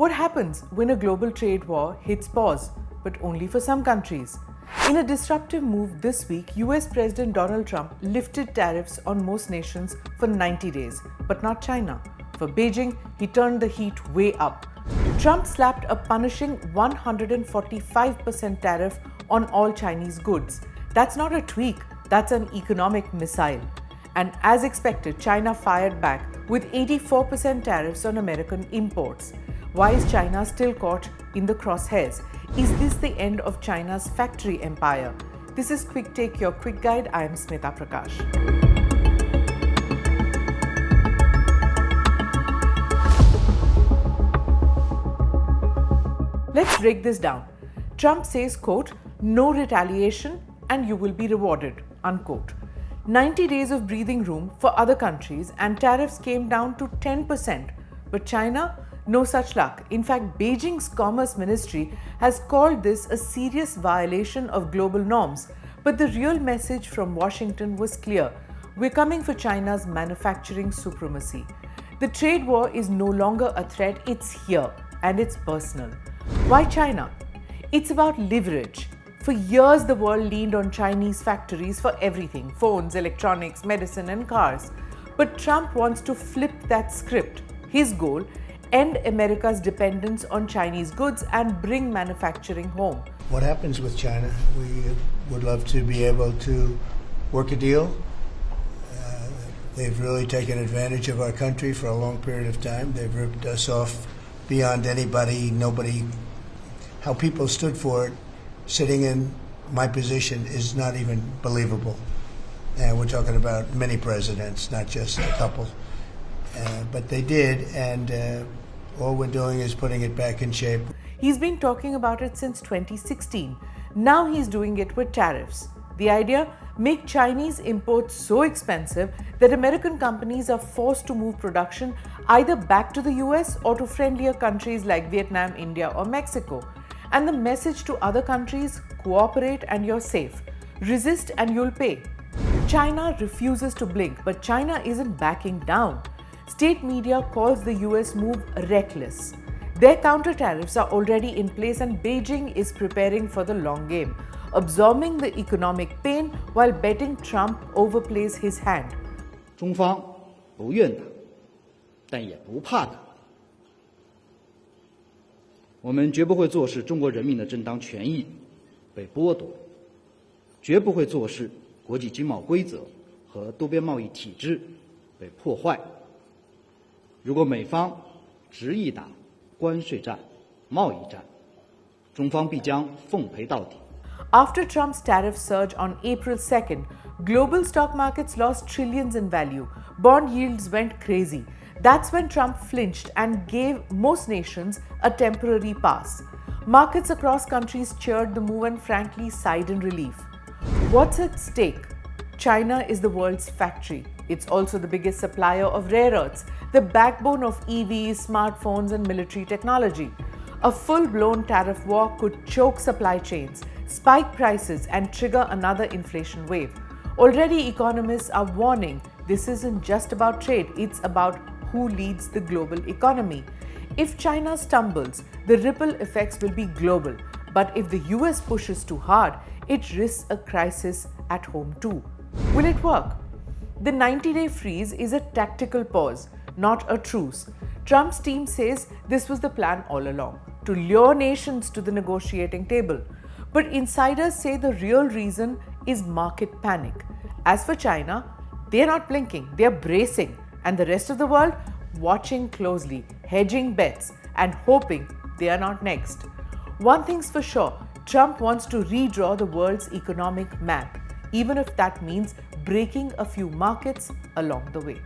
What happens when a global trade war hits pause, but only for some countries? In a disruptive move this week, US President Donald Trump lifted tariffs on most nations for 90 days, but not China. For Beijing, he turned the heat way up. Trump slapped a punishing 145% tariff on all Chinese goods. That's not a tweak, that's an economic missile. And as expected, China fired back with 84% tariffs on American imports. Why is China still caught in the crosshairs? Is this the end of China's factory empire? This is Quick Take, your quick guide. I am Smita Prakash. Let's break this down. Trump says, quote, no retaliation and you will be rewarded, unquote. 90 days of breathing room for other countries and tariffs came down to 10%. But China? No such luck. In fact, Beijing's Commerce Ministry has called this a serious violation of global norms. But the real message from Washington was clear. We're coming for China's manufacturing supremacy. The trade war is no longer a threat, it's here, and it's personal. Why China? It's about leverage. For years, the world leaned on Chinese factories for everything: phones, electronics, medicine, and cars. But Trump wants to flip that script. His goal: end America's dependence on Chinese goods and bring manufacturing home. What happens with China? We would love to be able to work a deal. They've really taken advantage of our country for a long period of time. They've ripped us off beyond nobody. How people stood for it, sitting in my position, is not even believable. And we're talking about many presidents, not just a couple. But they did, and all we're doing is putting it back in shape. He's been talking about it since 2016. Now he's doing it with tariffs. The idea? Make Chinese imports so expensive that American companies are forced to move production either back to the US or to friendlier countries like Vietnam, India, or Mexico. And the message to other countries: cooperate and you're safe. Resist and you'll pay. China refuses to blink, but China isn't backing down. State media calls the US move reckless. Their counter tariffs are already in place and Beijing is preparing for the long game, absorbing the economic pain while betting Trump overplays his hand. 中方不愿打，但也不怕打。我们绝不会坐视中国人民的正当权益被剥夺，绝不会坐视国际经贸规则和多边贸易体制被破坏。如果美方执意打关税战、贸易战，中方必将奉陪到底。After Trump's tariff surge on April 2nd, global stock markets lost trillions in value. Bond yields went crazy. That's when Trump flinched and gave most nations a temporary pass. Markets across countries cheered the move and frankly sighed in relief. What's at stake? China is the world's factory. It's also the biggest supplier of rare earths, the backbone of EVs, smartphones, and military technology. A full-blown tariff war could choke supply chains, spike prices, and trigger another inflation wave. Already, economists are warning this isn't just about trade, it's about who leads the global economy. If China stumbles, the ripple effects will be global. But if the US pushes too hard, it risks a crisis at home too. Will it work? The 90-day freeze is a tactical pause, not a truce. Trump's team says this was the plan all along, to lure nations to the negotiating table. But insiders say the real reason is market panic. As for China, they're not blinking, they're bracing. And the rest of the world watching closely, hedging bets, and hoping they are not next. One thing's for sure, Trump wants to redraw the world's economic map, even if that means breaking a few markets along the way.